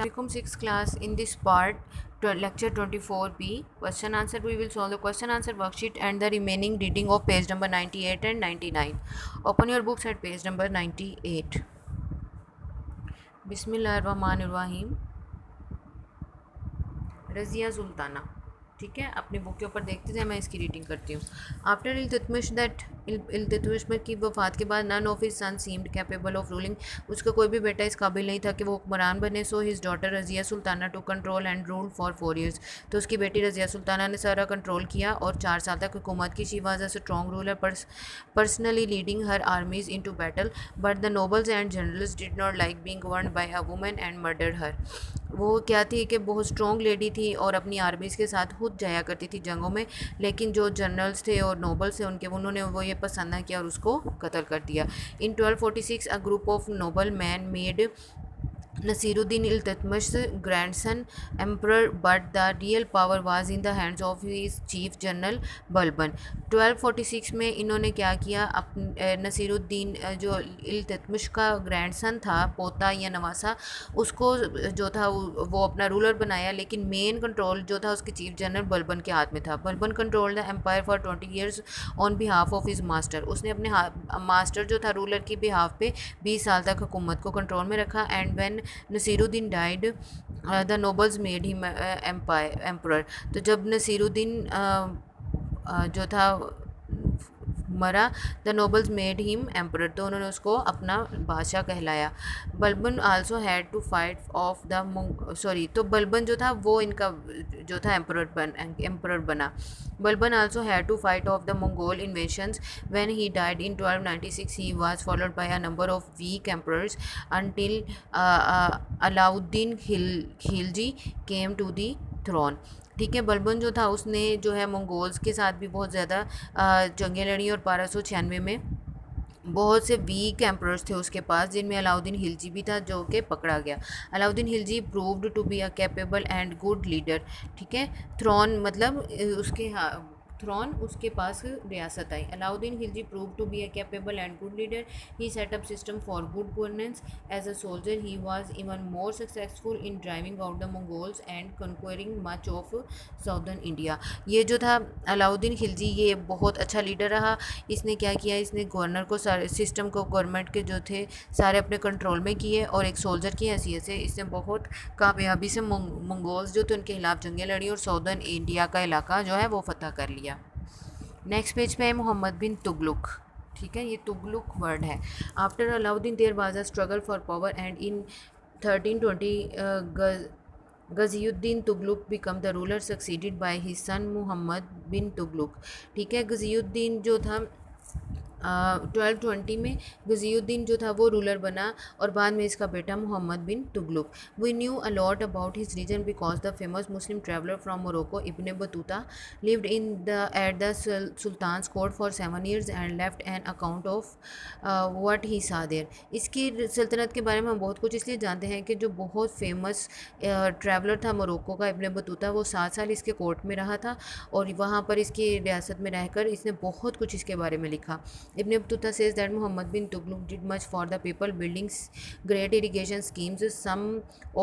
Assalamualaikum 6th class. In this part, lecture 24b, question answer, we will solve the question answer worksheet and the remaining reading of page number 98 and 99. Open your books at page number 98. बिस्मिल्लाहिर्रहमानिर्रहीम. रज़िया सुल्ताना. ठीक है, अपनी book के ऊपर देखते थे, मैं इसकी रीडिंग करती हूँ. आफ्टर इल्तुतमिश की वफ़ात के बाद none of his son seemed capable of ruling. उसका कोई भी बेटा इस काबिल नहीं था कि वो हुक्मरान बने. So his daughter Razia Sultana to control and rule for 4 years. तो उसकी बेटी रज़िया सुल्ताना ने सारा कंट्रोल किया और 4 साल तक हुकूमत की. She was a strong ruler, personally leading her armies into battle. But the nobles and generals did not like being governed by a woman and murdered her. वो क्या थी कि बहुत स्ट्रॉन्ग लेडी थी और अपनी आर्मीज़ के साथ खुद जाया करती थी जंगों में, लेकिन जो जनरल्स थे और नोबल्स थे उन्होंने वो ये पसंद ना किया और उसको कत्ल कर दिया. इन 1246 a group of noble man made Nasiruddin Iltutmish grandson emperor, but the real power was in the hands of his chief general Balban. 1246 में इन्होंने क्या किया, नसीरुद्दीन जो इल्तुतमिश का ग्रैंडसन था, पोता या नवासा, उसको जो था वो अपना रूलर बनाया, लेकिन मेन कंट्रोल जो था उसके चीफ जनरल बलबन के हाथ में था. Balban control the empire for 20 years on behalf of his master. उसने अपने मास्टर जो था रूलर की बिहाफ पे 20 साल तक हुकूमत को कंट्रोल में रखा. And when Nasiruddin died the nobles made him emperor. तो जब नसीरुद्दीन जो था मरा, the nobles made him emperor, तो उन्होंने उसको अपना बादशाह कहलाया. Balban also had to fight off the तो बलबन जो था वो इनका जो था एम्पर बना. Balban also had to fight off the Mongol invasions. When he died in 1296 he was followed by a number of weak emperors until Alauddin Khilji came to the throne. ठीक है, बलबन जो था उसने जो है मंगोल्स के साथ भी बहुत ज़्यादा जंगें लड़ी और 1296 में बहुत से वीक एम्परर्स थे उसके पास, जिनमें अलाउद्दीन खिलजी भी था जो कि पकड़ा गया. Alauddin Khilji proved to be a capable and good leader. ठीक है, थ्रोन मतलब उसके थ्रोन उसके पास रियासत आई. Alauddin Khilji prove to be a capable and good leader. He set up system for good governance. As a soldier he was even more successful in driving out the Mongols and conquering much of southern India. ये जो था अलाउद्दीन खिलजी, ये बहुत अच्छा leader रहा. इसने क्या किया, इसने गवर्नर को सारे सिस्टम को गवर्नमेंट के जो थे सारे अपने कंट्रोल में किए, और एक सोल्जर की हैसियत से इसने बहुत कामयाबी से मंगोल्स जो थे उनके खिलाफ जंगें लड़ी और साउदर्न इंडिया का इलाका जो है वो फतह कर लिया. नेक्स्ट पेज पे है मोहम्मद बिन तुगलुक. ठीक है, ये तुगलुक वर्ड है. After Alauddin there was a struggle for power and in 1320 Ghiyasuddin Tughlaq become the ruler succeeded by his son Muhammad bin Tughlaq. ठीक है, गजीउद्दीन जो था 1220 में गजीउद्दीन जो था वो रूलर बना और बाद में इसका बेटा Muhammad bin Tughlaq. We knew a lot about his reign because the famous Muslim traveller from Morocco Ibn Battuta lived in the at the sultan's court for 7 years and left an account of what he saw there. इसकी सल्तनत के बारे में हम बहुत कुछ इसलिए जानते हैं कि जो बहुत फेमस ट्रैवलर था मोरक्को का इब्न बतूता, वो 7 साल इसके कोर्ट में रहा था और वहाँ पर इसकी रियासत में रहकर इसने बहुत कुछ इसके बारे में लिखा. Ibn Battuta says that Muhammad bin Tughlaq did much for the people, building great irrigation schemes, some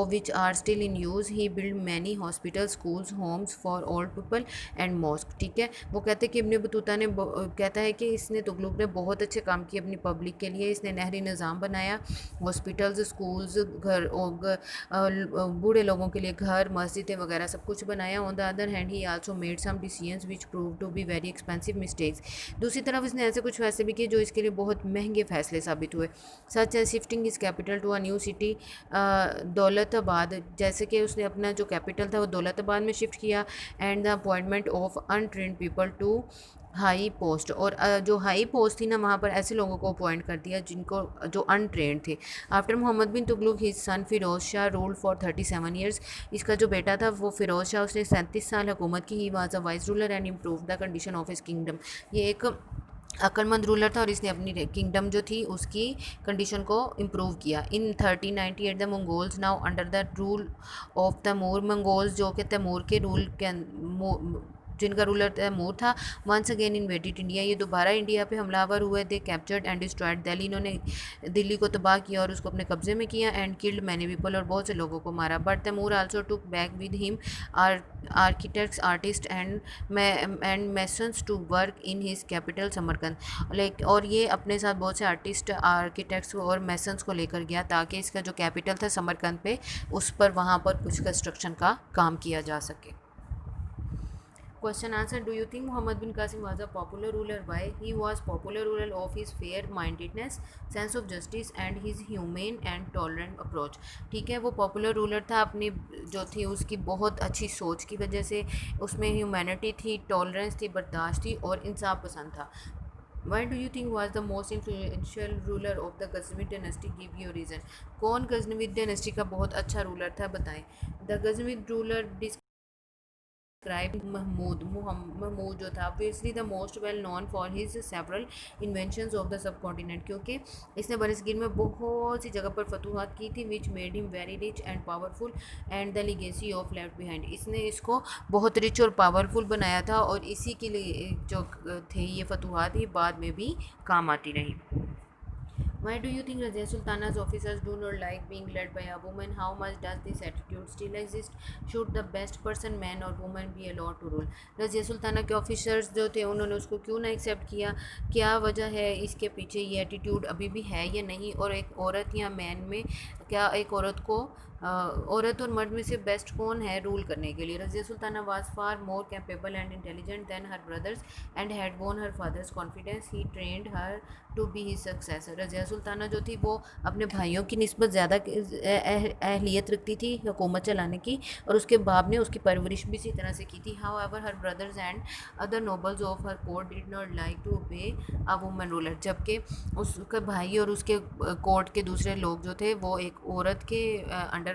of which are still in use. He built many hospitals, schools, homes for old people and mosques. ठीक है, वो कहते हैं कि Ibn Battuta ने कहता है कि इसने तुगलक ने बहुत अच्छे काम किए अपनी पब्लिक के लिए. इसने नहरी निज़ाम बनाया, हॉस्पिटल्स, स्कूल्स, घर, बूढ़े लोगों के लिए घर, मस्जिदें वगैरह सब कुछ बनाया. On the other hand he also made some decisions which prove to be very expensive mistakes. दूसरी तरफ इसने ऐसे कुछ फैसले भी किए जो इसके लिए बहुत महंगे फैसले साबित हुए. Such as shifting is capital to a new city Daulatabad, जैसे कि उसने अपना जो कैपिटल था वो दौलताबाद में शिफ्ट किया. And the appointment of untrained people to high post, और जो हाई पोस्ट थी ना वहाँ पर ऐसे लोगों को अपॉइंट कर दिया जिनको जो अनट्रेंड थे. After Mohammad bin Tughlaq his son Firoz Shah rule for 37 years. इसका जो बेटा था वो फिरोज शाह, उसने 37 साल हुकूमत की. He was a vice ruler and improve the condition of his kingdom. ये एक अक्लमंद रूलर था और इसने अपनी किंगडम जो थी उसकी कंडीशन को इम्प्रूव किया. In 1398 the Mongols now under the rule of Timur. Mongols जो कि तैमूर के रूल के जिनका रूलर तैमूर था, वंस अगेन इन्वेडेड इंडिया, ये दोबारा इंडिया पे हमलावर हुए थे। कैप्चर्ड एंड डिस्ट्रॉयड दिल्ली, इन्होंने दिल्ली को तबाह किया और उसको अपने कब्जे में किया। एंड किल्ड मैनी पीपल, और बहुत से लोगों को मारा। But Timur also took back with him architects, artist and masons to work in his capital Samarkand, like, और ये अपने साथ बहुत से आर्टिस्ट, आर्किटेक्ट्स और मेसन्स को लेकर गया ताकि इसका जो कैपिटल था समरकंद पे, उस पर वहाँ पर कुछ कंस्ट्रक्शन का काम किया जा सके। Question answer. Do you think Muhammad bin Qasim was a popular ruler? Why? He was popular ruler of his fair-mindedness, sense of justice and his humane and tolerant approach. ठीक है, वो पॉपुलर रूलर था अपनी जो थी उसकी बहुत अच्छी सोच की वजह से, उसमें ह्यूमैनिटी थी, टॉलरेंस थी, बर्दाश्त थी और इंसाफ पसंद था। Why do you think was the most influential ruler of the Ghaznavid dynasty? Give your reason. कौन गजनविद डायनेस्टी का बहुत अच्छा रूलर था, बताएं। The Ghaznavid ruler described Mahmud जो था obviously the most well known for his several inventions of the subcontinent, क्योंकि इसने बरसगीर में बहुत सी जगह पर फतूहात की थी, which made him very rich and powerful and the legacy of left behind, इसने इसको बहुत रिच और पावरफुल बनाया था और इसी के लिए जो थे ये फतूहात ये बाद में भी काम आती रही। Why do you think Razia Sultana's officers do not like being led by a woman? How much does this attitude still exist? Should the best person, man or woman, be allowed to rule? Razia Sultana के officers जो थे उन्होंने उसको क्यों ना accept किया, क्या वजह है इसके पीछे, ये एटीट्यूड अभी भी है या नहीं, और एक औरत या मैन में क्या एक औरत को औरत और मर्द में से बेस्ट कौन है रूल करने के लिए? Razia Sultana was far more capable and intelligent than her brothers and had won her father's confidence, he trained her to be he successor. Razia Sultana जो थी वो अपने भाइयों की निस्बत ज़्यादा अहलियत रखती थी हुकूमत चलाने की, और उसके बाप ने उसकी परवरिश भी इसी तरह से की थी। However her brothers and other nobles of her court did not like to obey a woman ruler, जबकि उसके भाई और उसके कोर्ट के दूसरे लोग जो थे वो एक औरत के अंडर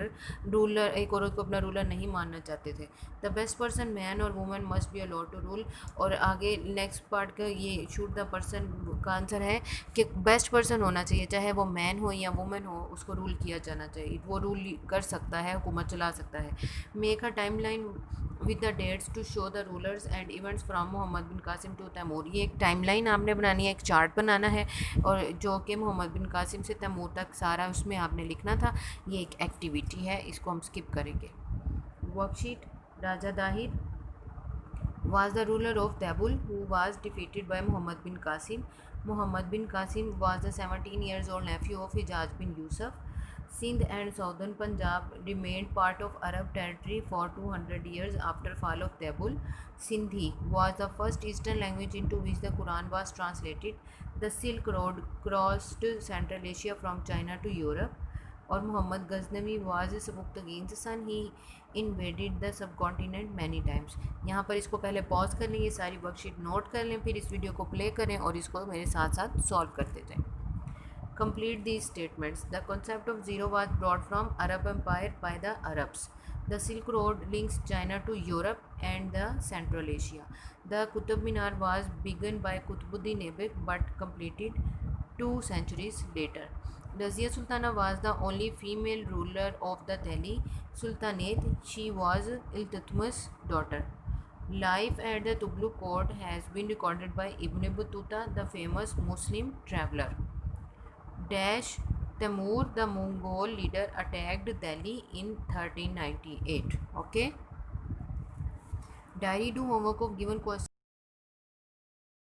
रूलर, एक औरत को अपना रूलर नहीं मानना चाहते थे। द बेस्ट पर्सन, मैन और woman, must be allowed to rule, और आगे नेक्स्ट पार्ट का ये शूड द पर्सन का आंसर है कि बेस्ट पर्सन होना चाहिए, चाहे वो मैन हो या वुमेन हो, उसको रूल किया जाना चाहिए, वो रूल कर सकता है, हुकूमत चला सकता है। Make a timeline with the dates to show the rulers and events from Mohammad bin Qasim to Timur, ये एक टाइम लाइन आपने बनानी है, एक चार्ट बनाना है, और जो कि मोहम्मद बिन कासिम से तैमूर तक सारा उसमें आपने लिखना था। ये एक एक्टिविटी है, इसको हम स्किप करेंगे। Worksheet. Raja Dahir was the ruler of Tabul, who was defeated by Muhammad bin Qasim. Muhammad bin Qasim was the 17 years old nephew of Hijaz bin Yusuf. Sindh and southern Punjab remained part of Arab territory for 200 years after fall of Tabul. Sindhi was the first Eastern language into which the Quran was translated. The Silk Road crossed Central Asia from China to Europe. और Muhammad Ghaznavi was Sabuktigin son, he invaded the subcontinent many times. यहाँ पर इसको पहले pause कर लें, ये सारी worksheet note कर लें, फिर इस वीडियो को प्ले करें और इसको मेरे साथ साथ सॉल्व करते जाएं। Complete these statements. The concept of zero was brought from Arab empire by the Arabs. The Silk Road links China to Europe and the Central Asia. The Qutub Minar was begun by Qutbuddin Aibak but completed 2 centuries later. Razia Sultana was the only female ruler of the Delhi Sultanate. She was Iltutmish' daughter. Life at the Tughluq court has been recorded by Ibn Battuta, the famous Muslim traveller. Dash Timur, the Mongol leader, attacked Delhi in 1398. Okay. Diary do homework of given question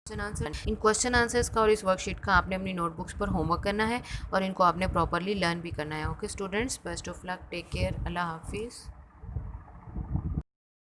answer. In question answers का और इस worksheet का आपने अपनी notebooks पर homework करना है और इनको आपने प्रॉपरली लर्न भी करना है। Okay students, best of luck, take care, अल्लाह हाफिज़।